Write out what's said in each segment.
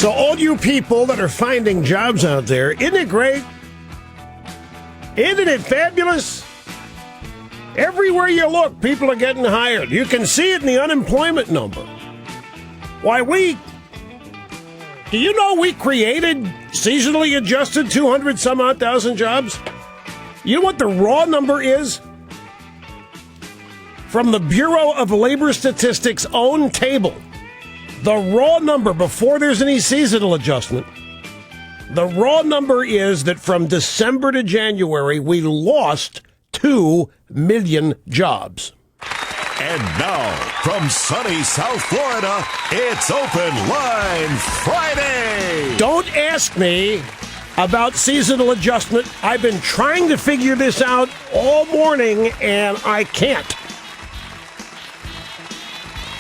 So all you people that are finding jobs out there, isn't it great? Isn't it fabulous? Everywhere you look, people are getting hired. You can see it in the unemployment number. Why, do you know we created seasonally adjusted 200 some odd thousand jobs? You know what the raw number is? From the Bureau of Labor Statistics' own table. The raw number, before there's any seasonal adjustment, the raw number is that from December to January, we lost 2 million jobs. And now, from sunny South Florida, it's Open Line Friday. Don't ask me about seasonal adjustment. I've been trying to figure this out all morning, and I can't.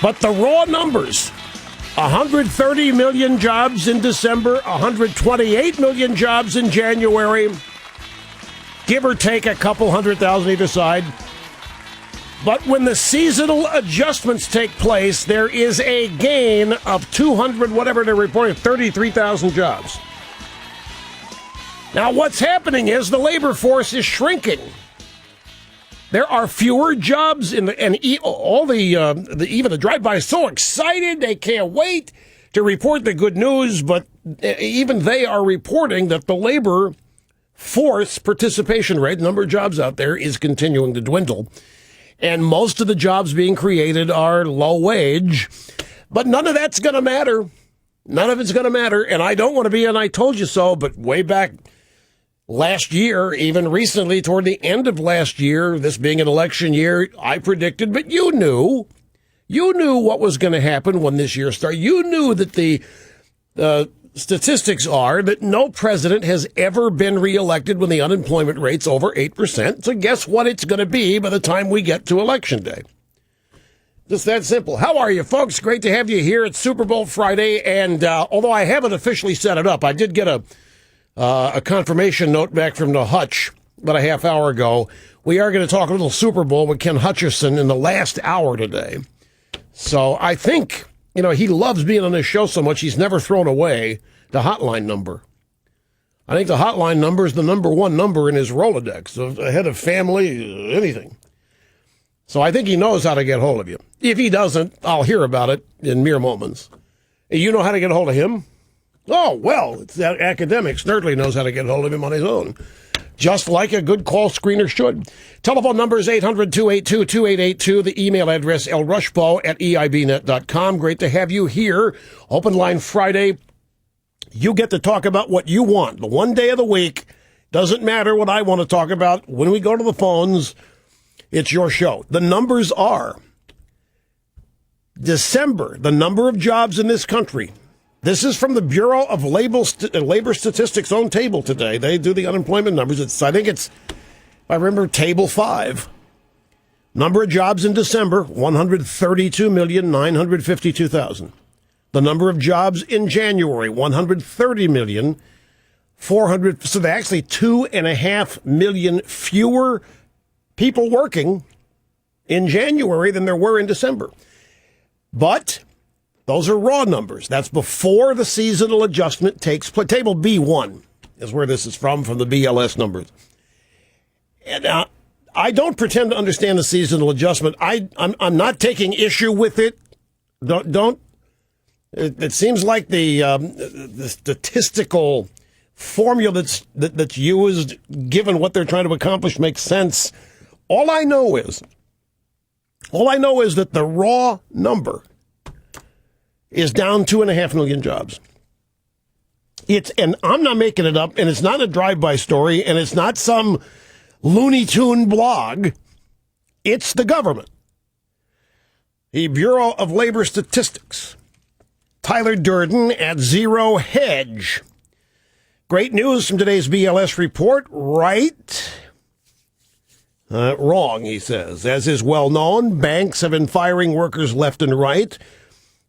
But the raw numbers, 130 million jobs in December, 128 million jobs in January, give or take a couple 100,000 either side. But when the seasonal adjustments take place, there is a gain of 200, whatever they're reporting, 33,000 jobs. Now, what's happening is the labor force is shrinking. There are fewer jobs even the drive-by is so excited they can't wait to report the good news. But even they are reporting that the labor force participation rate, number of jobs out there, is continuing to dwindle, and most of the jobs being created are low wage. But none of that's going to matter. None of it's going to matter. And I don't want to be an I told you so, but way back last year, even recently toward the end of last year, this being an election year, I predicted, but you knew what was going to happen when this year started. You knew that the statistics are that no president has ever been reelected when the unemployment rate's over 8%. So guess what it's going to be by the time we get to Election Day. Just that simple. How are you, folks? Great to have you here. It's Super Bowl Friday, and although I haven't officially set it up, I did get a confirmation note back from the Hutch about a half hour ago. We are going to talk a little Super Bowl with Ken Hutcherson in the last hour today. So I think, he loves being on this show so much, he's never thrown away the hotline number. I think the hotline number is the number one number in his Rolodex, ahead of family, anything. So I think he knows how to get hold of you. If he doesn't, I'll hear about it in mere moments. You know how to get hold of him? Oh, well, it's that academic Snerdley knows how to get hold of him on his own, just like a good call screener should. Telephone number is 800-282-2882. The email address, lrushbaugh@eibnet.com. Great to have you here. Open Line Friday. You get to talk about what you want. The one day of the week. Doesn't matter what I want to talk about. When we go to the phones, it's your show. The numbers are December, the number of jobs in this country. This is from the Bureau of Labor Statistics' own table today. They do the unemployment numbers. I remember table 5. Number of jobs in December, 132,952,000. The number of jobs in January, 130,400,000. So they're actually 2.5 million fewer people working in January than there were in December. But those are raw numbers. That's before the seasonal adjustment takes place. Table B1 is where this is from the BLS numbers. And I don't pretend to understand the seasonal adjustment. I'm not taking issue with it. It seems like the statistical formula that's used, given what they're trying to accomplish, makes sense. All I know is that the raw number is down 2.5 million jobs. And I'm not making it up, and it's not a drive-by story, and it's not some Looney Tune blog. It's the government. The Bureau of Labor Statistics. Tyler Durden at ZeroHedge. Great news from today's BLS report, right? Wrong, he says. As is well known, banks have been firing workers left and right.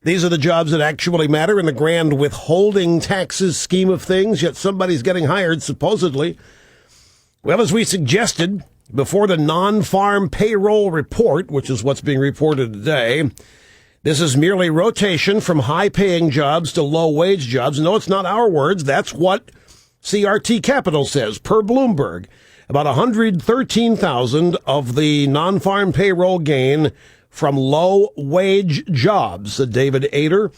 These are the jobs that actually matter in the grand withholding taxes scheme of things, yet somebody's getting hired, supposedly. Well, as we suggested before the non-farm payroll report, which is what's being reported today, This is merely rotation from high-paying jobs to low-wage jobs. No, it's not our words. That's what CRT Capital says, per Bloomberg. About 113,000 of the non-farm payroll gain from low-wage jobs. David Ader,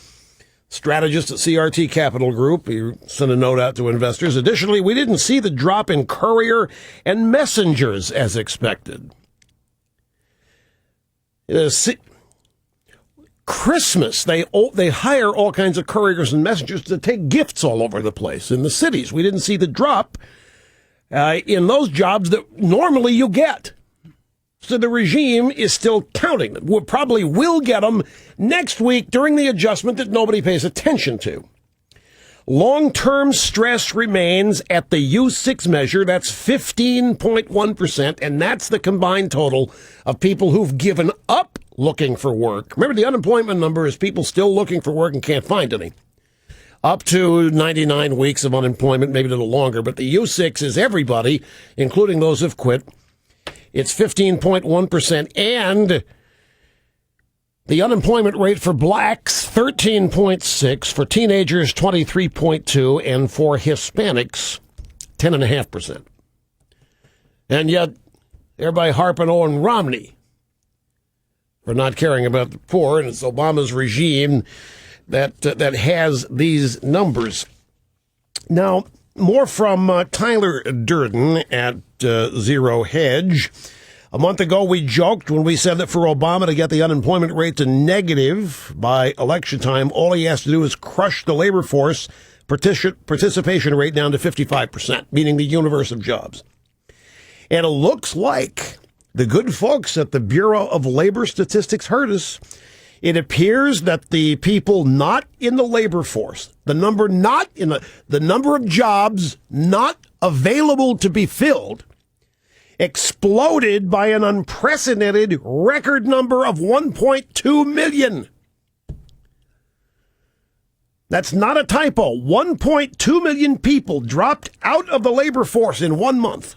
strategist at CRT Capital Group, he sent a note out to investors. Additionally, we didn't see the drop in courier and messengers as expected. Christmas, they hire all kinds of couriers and messengers to take gifts all over the place in the cities. We didn't see the drop in those jobs that normally you get. So the regime is still counting them. We probably will get them next week during the adjustment that nobody pays attention to. Long-term stress remains at the U6 measure. That's 15.1%, and that's the combined total of people who've given up looking for work. Remember, the unemployment number is people still looking for work and can't find any. Up to 99 weeks of unemployment, maybe a little longer, but the U6 is everybody, including those who've quit. It's 15.1%, and the unemployment rate for blacks, 13.6%, for teenagers, 23.2%, and for Hispanics, 10.5%. And yet, everybody harping on Romney for not caring about the poor, and it's Obama's regime that has these numbers. Now, more from Tyler Durden at ZeroHedge. A month ago, we joked when we said that for Obama to get the unemployment rate to negative by election time, all he has to do is crush the labor force participation rate down to 55%, meaning the universe of jobs. And it looks like the good folks at the Bureau of Labor Statistics heard us. It appears that the people not in the labor force, the number not in the number of jobs not available to be filled, exploded by an unprecedented record number of 1.2 million. That's not a typo. 1.2 million people dropped out of the labor force in 1 month.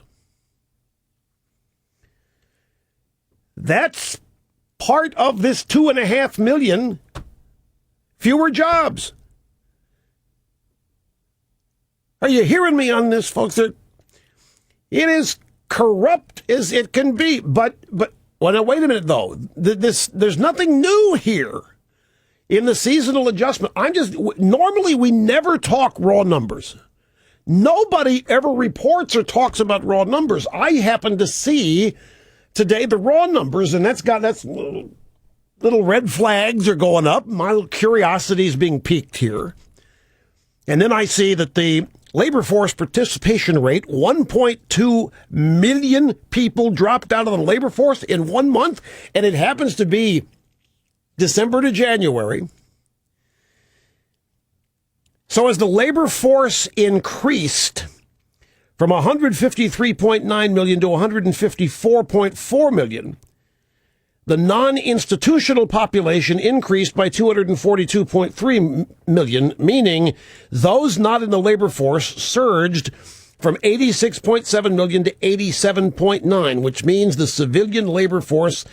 That's part of this 2.5 million fewer jobs. Are you hearing me on this, folks? It is corrupt as it can be. But well, now, wait a minute, though. There's nothing new here in the seasonal adjustment. Normally we never talk raw numbers. Nobody ever reports or talks about raw numbers. I happen to see today the raw numbers, and that's little red flags are going up. My curiosity is being piqued here. And then I see that the labor force participation rate, 1.2 million people dropped out of the labor force in 1 month, and it happens to be December to January. So as the labor force increased from 153.9 million to 154.4 million, the non-institutional population increased by 242.3 million, meaning those not in the labor force surged from 86.7 million to 87.9, which means the civilian labor force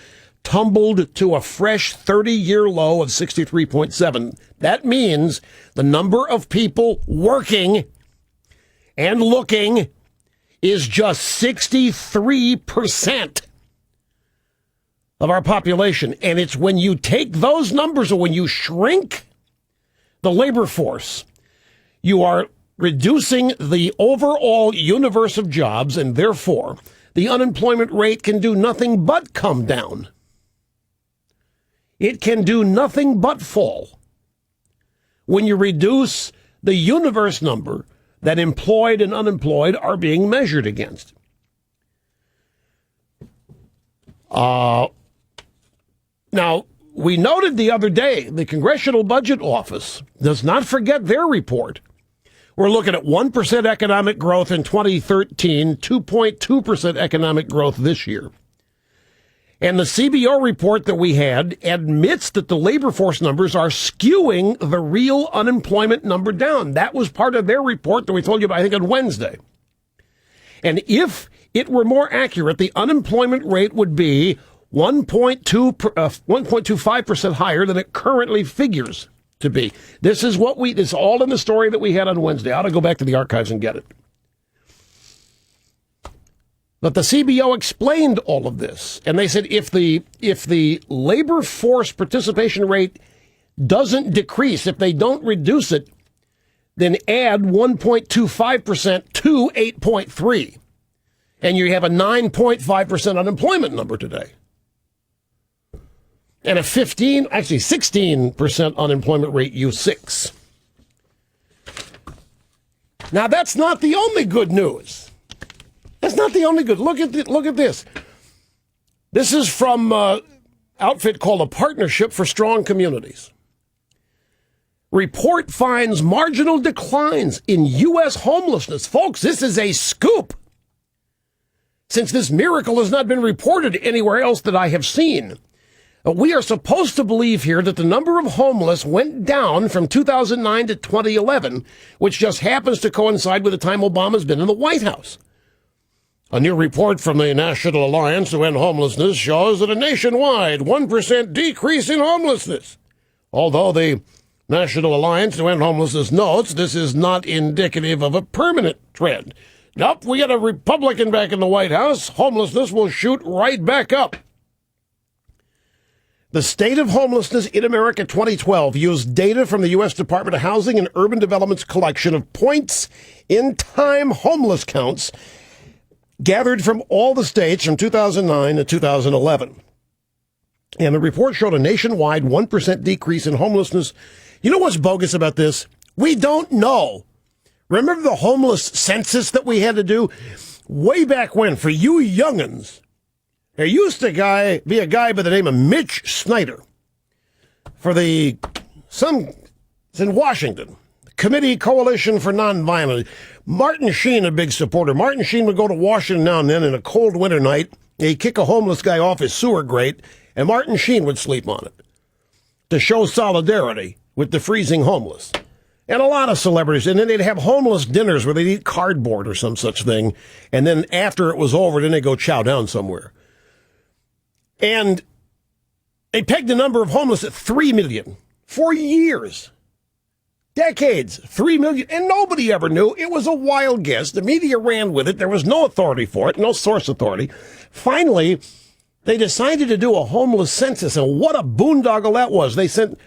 tumbled to a fresh 30-year low of 63.7. That means the number of people working and looking is just 63% of our population. And it's when you take those numbers, or when you shrink the labor force, you are reducing the overall universe of jobs, and therefore the unemployment rate can do nothing but come down. It can do nothing but fall when you reduce the universe number that employed and unemployed are being measured against. Now, we noted the other day, the Congressional Budget Office does not forget their report. We're looking at 1% economic growth in 2013, 2.2% economic growth this year. And the CBO report that we had admits that the labor force numbers are skewing the real unemployment number down. That was part of their report that we told you about, I think, on Wednesday. And if it were more accurate, the unemployment rate would be 1.25% higher than it currently figures to be. This is all in the story that we had on Wednesday. I ought to go back to the archives and get it. But the CBO explained all of this, and they said if the labor force participation rate doesn't decrease, if they don't reduce it, then add 1.25% to 8.3, and you have a 9.5% unemployment number today, and a 16% unemployment rate U6. Now that's not the only good news. That's not the only good. Look at this. This is from an outfit called a Partnership for Strong Communities. Report finds marginal declines in U.S. homelessness. Folks, this is a scoop. Since this miracle has not been reported anywhere else that I have seen, we are supposed to believe here that the number of homeless went down from 2009 to 2011, which just happens to coincide with the time Obama's been in the White House. A new report from the National Alliance to End Homelessness shows that a nationwide 1% decrease in homelessness. Although the National Alliance to End Homelessness notes this is not indicative of a permanent trend. Nope, we got a Republican back in the White House. Homelessness will shoot right back up. The State of Homelessness in America 2012 used data from the U.S. Department of Housing and Urban Development's collection of points-in-time homeless counts gathered from all the states from 2009 to 2011. And the report showed a nationwide 1% decrease in homelessness. You know what's bogus about this? We don't know. Remember the homeless census that we had to do? Way back when, for you young'uns, there used to be a guy by the name of Mitch Snyder for it's in Washington, Committee Coalition for Nonviolence. Martin Sheen, a big supporter. Martin Sheen would go to Washington now and then in a cold winter night. He'd kick a homeless guy off his sewer grate, and Martin Sheen would sleep on it to show solidarity with the freezing homeless. And a lot of celebrities. And then they'd have homeless dinners where they'd eat cardboard or some such thing. And then after it was over, then they'd go chow down somewhere. And they pegged the number of homeless at 3 million for years. Decades, 3 million, and nobody ever knew. It was a wild guess. The media ran with it. There was no authority for it, no source authority. Finally, they decided to do a homeless census, and what a boondoggle that was. They sent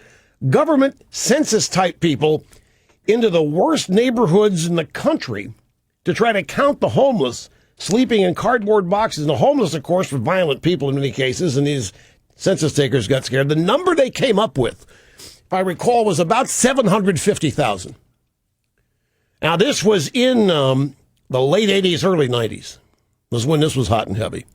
government census-type people into the worst neighborhoods in the country to try to count the homeless sleeping in cardboard boxes. And the homeless, of course, were violent people in many cases, and these census takers got scared. The number they came up with, if I recall, was about 750,000. Now, this was in the late 80s, early 90s, was when this was hot and heavy.